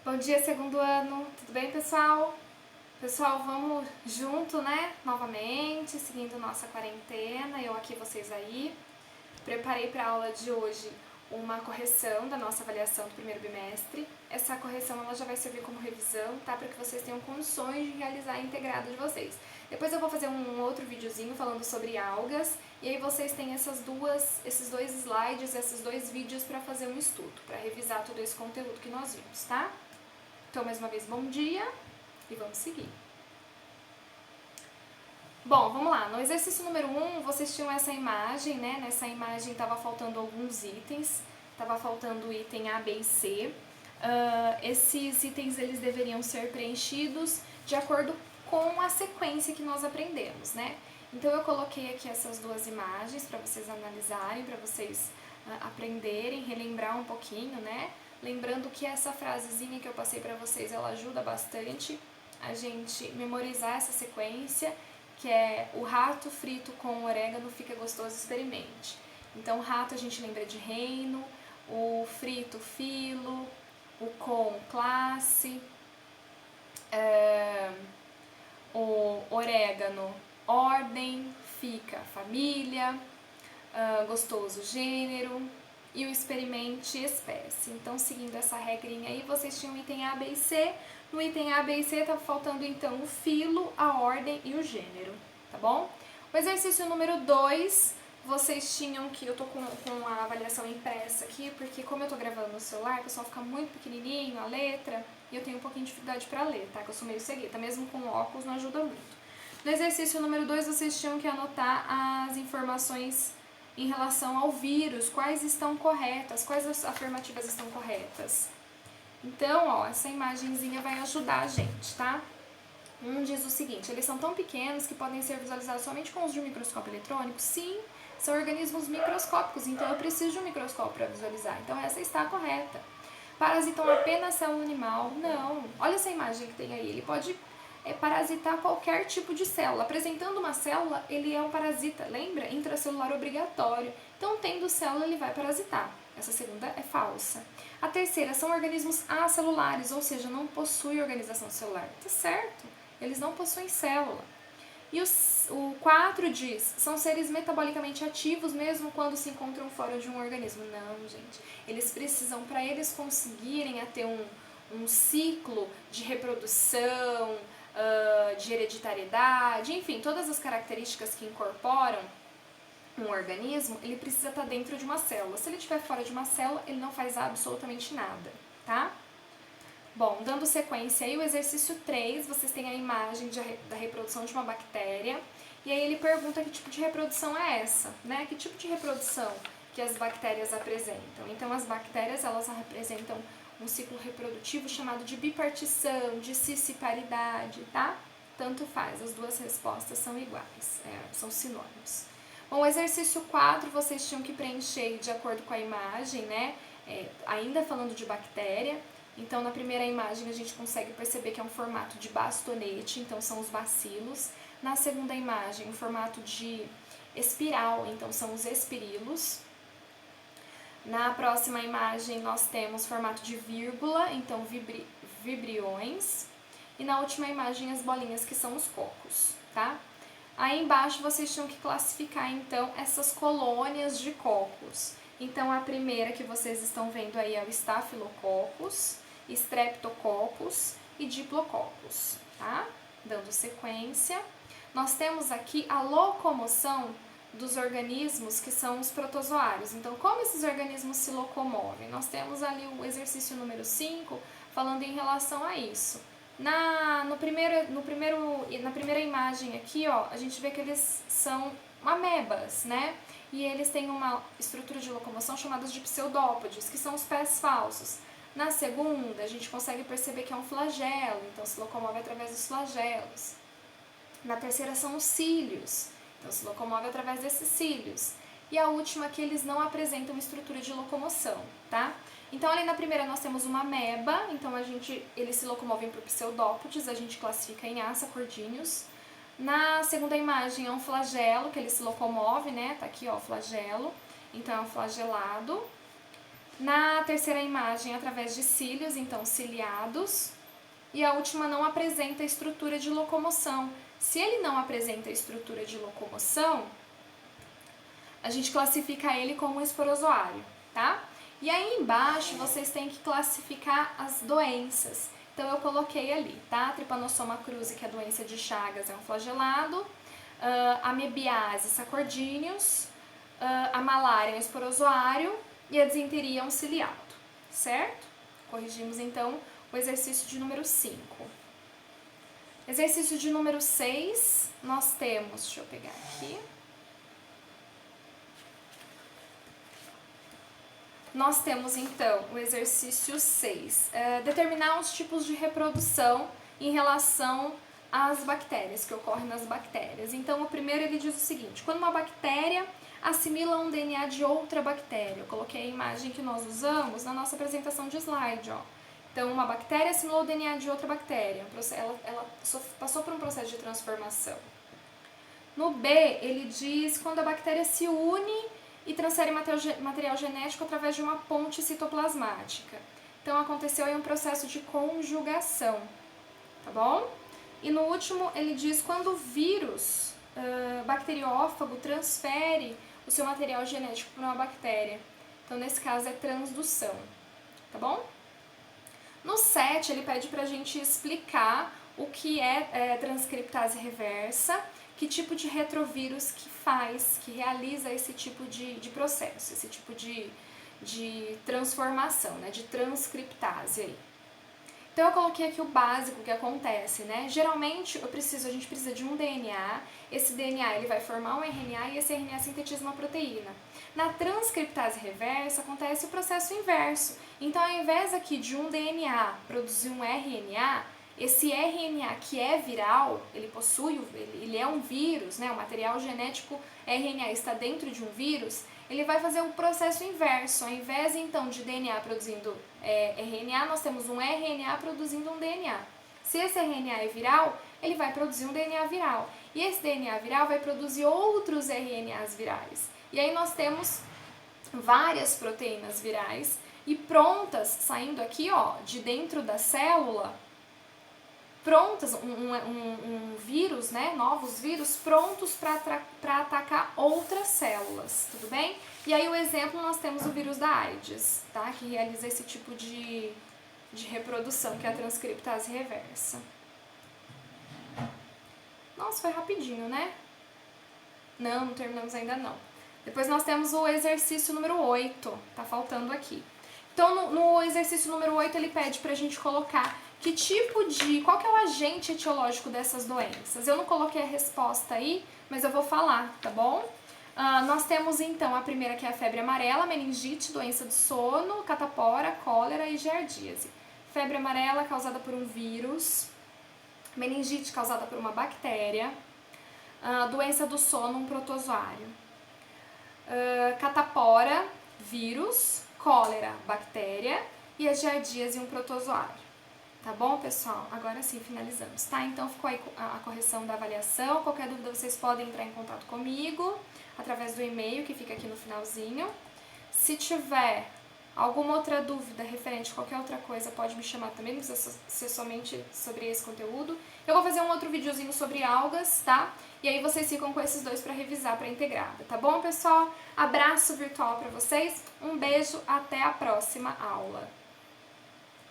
Bom dia, segundo ano. Tudo bem, pessoal? Pessoal, vamos junto, né? Novamente, seguindo nossa quarentena. Eu aqui, vocês aí. Preparei para a aula de hoje uma correção da nossa avaliação do primeiro bimestre. Essa correção ela já vai servir como revisão, tá? Para que vocês tenham condições de realizar a integrada de vocês. Depois eu vou fazer um outro videozinho falando sobre algas e aí vocês têm esses dois slides, esses dois vídeos para fazer um estudo, para revisar todo esse conteúdo que nós vimos, tá? Então, mais uma vez, bom dia e vamos seguir. Bom, vamos lá. No exercício número 1, vocês tinham essa imagem, né? Nessa imagem estava faltando alguns itens. Estava faltando o item A, B e C. Esses itens eles deveriam ser preenchidos de acordo com a sequência que nós aprendemos, né? Então, eu coloquei aqui essas duas imagens para vocês analisarem, para vocês aprenderem, relembrar um pouquinho, né? Lembrando que essa frasezinha que eu passei para vocês, ela ajuda bastante a gente memorizar essa sequência, que é o rato frito com orégano fica gostoso, experimente. Então, rato a gente lembra de reino, o frito, filo, o com, classe, o orégano, ordem, fica, família, gostoso, gênero, e o experimente, espécie. Então, seguindo essa regrinha aí, vocês tinham o item A, B e C. No item A, B e C tá faltando então o filo, a ordem e o gênero, tá bom? O exercício número 2, vocês tinham que... Eu tô com a avaliação impressa aqui, porque como eu tô gravando no celular, o pessoal fica muito pequenininho, a letra, e eu tenho um pouquinho de dificuldade pra ler, tá? Que eu sou meio cegueta, mesmo com óculos não ajuda muito. No exercício número 2, vocês tinham que anotar as informações em relação ao vírus, quais estão corretas, quais as afirmativas estão corretas. Então, ó, essa imagenzinha vai ajudar a gente, tá? Diz o seguinte: eles são tão pequenos que podem ser visualizados somente com o uso de um microscópio eletrônico? Sim, são organismos microscópicos, então eu preciso de um microscópio para visualizar. Então essa está correta. Parasitam apenas célula animal? Não. Olha essa imagem que tem aí, ele pode parasitar qualquer tipo de célula. Apresentando uma célula, ele é um parasita, lembra? Intracelular obrigatório. Então, tendo célula, ele vai parasitar. Essa segunda é falsa. A terceira, são organismos acelulares, ou seja, não possuem organização celular. Tá certo, eles não possuem célula. E o 4 diz, são seres metabolicamente ativos mesmo quando se encontram fora de um organismo. Não, gente. Eles precisam, para eles conseguirem ter um ciclo de reprodução, de hereditariedade, enfim, todas as características que incorporam um organismo, ele precisa estar dentro de uma célula. Se ele estiver fora de uma célula, ele não faz absolutamente nada, tá? Bom, dando sequência aí, o exercício 3, vocês têm a imagem da reprodução de uma bactéria, e aí ele pergunta que tipo de reprodução é essa, né? Que tipo de reprodução que as bactérias apresentam. Então, as bactérias, elas apresentam um ciclo reprodutivo chamado de bipartição, de cisciparidade, tá? Tanto faz, as duas respostas são iguais, são sinônimos. Bom, o exercício 4, vocês tinham que preencher de acordo com a imagem, né? Ainda falando de bactéria. Então, na primeira imagem, a gente consegue perceber que é um formato de bastonete, então são os bacilos. Na segunda imagem, um formato de espiral, então são os espirilos. Na próxima imagem, nós temos formato de vírgula, então vibriões. E na última imagem, as bolinhas, que são os cocos, tá? Aí embaixo, vocês tinham que classificar, então, essas colônias de cocos. Então, a primeira que vocês estão vendo aí é o Staphylococcus, Streptococcus e Diplococcus, tá? Dando sequência. Nós temos aqui a locomoção dos organismos que são os protozoários. Então, como esses organismos se locomovem? Nós temos ali o exercício número 5 falando em relação a isso. Na primeira imagem aqui, ó, a gente vê que eles são amebas, né? E eles têm uma estrutura de locomoção chamada de pseudópodes, que são os pés falsos. Na segunda, a gente consegue perceber que é um flagelo, então se locomove através dos flagelos. Na terceira são os cílios, então se locomove através desses cílios. E a última que eles não apresentam estrutura de locomoção, tá? Então, ali na primeira nós temos uma ameba, então eles se locomovem por pseudópodes, a gente classifica em açacordíneos. Na segunda imagem é um flagelo, que ele se locomove, né? Tá aqui, ó, o flagelo, então é um flagelado. Na terceira imagem, através de cílios, então ciliados. E a última não apresenta estrutura de locomoção. Se ele não apresenta estrutura de locomoção, a gente classifica ele como um esporozoário, tá? E aí embaixo vocês têm que classificar as doenças. Então eu coloquei ali, tá? Trypanosoma cruzi, que é a doença de Chagas, é um flagelado. A mebiase, sacordíneos. A malária é um esporozoário. E a disenteria é um ciliado, certo? Corrigimos então o exercício de número 5. Exercício de número 6, nós temos, deixa eu pegar aqui. Nós temos então o exercício 6, determinar os tipos de reprodução em relação às bactérias, que ocorrem nas bactérias. Então o primeiro ele diz o seguinte: quando uma bactéria assimila um DNA de outra bactéria. Eu coloquei a imagem que nós usamos na nossa apresentação de slide, ó. Então, uma bactéria assimilou o DNA de outra bactéria, ela passou por um processo de transformação. No B, ele diz quando a bactéria se une e transfere material genético através de uma ponte citoplasmática. Então, aconteceu aí um processo de conjugação, tá bom? E no último, ele diz quando o vírus bacteriófago transfere o seu material genético para uma bactéria. Então, nesse caso, é transdução, tá bom? No 7, ele pede para a gente explicar o que é transcriptase reversa, que tipo de retrovírus que realiza esse tipo de processo, esse tipo de transformação, né, de transcriptase aí. Então eu coloquei aqui o básico que acontece, né? Geralmente a gente precisa de um DNA, esse DNA ele vai formar um RNA e esse RNA sintetiza uma proteína. Na transcriptase reversa acontece o processo inverso. Então ao invés aqui de um DNA produzir um RNA, esse RNA que é viral, ele é um vírus, né? O material genético RNA está dentro de um vírus, ele vai fazer o processo inverso. Ao invés, então, de DNA produzindo RNA, nós temos um RNA produzindo um DNA. Se esse RNA é viral, ele vai produzir um DNA viral. E esse DNA viral vai produzir outros RNAs virais. E aí nós temos várias proteínas virais e prontas, saindo aqui, ó, de dentro da célula, prontas, um vírus, né, novos vírus prontos para atacar outras células, tudo bem? E aí o exemplo nós temos o vírus da AIDS, tá, que realiza esse tipo de reprodução, que é a transcriptase reversa. Nossa, foi rapidinho, né? Não terminamos ainda não. Depois nós temos o exercício número 8, tá faltando aqui. Então no exercício número 8 ele pede pra gente colocar qual que é o agente etiológico dessas doenças? Eu não coloquei a resposta aí, mas eu vou falar, tá bom? Nós temos então a primeira que é a febre amarela, meningite, doença do sono, catapora, cólera e giardíase. Febre amarela causada por um vírus, meningite causada por uma bactéria, doença do sono, um protozoário. Catapora, vírus, cólera, bactéria e a giardíase, um protozoário. Tá bom, pessoal? Agora sim, finalizamos, tá? Então ficou aí a correção da avaliação. Qualquer dúvida vocês podem entrar em contato comigo através do e-mail que fica aqui no finalzinho. Se tiver alguma outra dúvida referente a qualquer outra coisa, pode me chamar também, não precisa ser somente sobre esse conteúdo. Eu vou fazer um outro videozinho sobre algas, tá? E aí vocês ficam com esses dois para revisar para integrada, tá bom, pessoal? Abraço virtual para vocês, um beijo, até a próxima aula.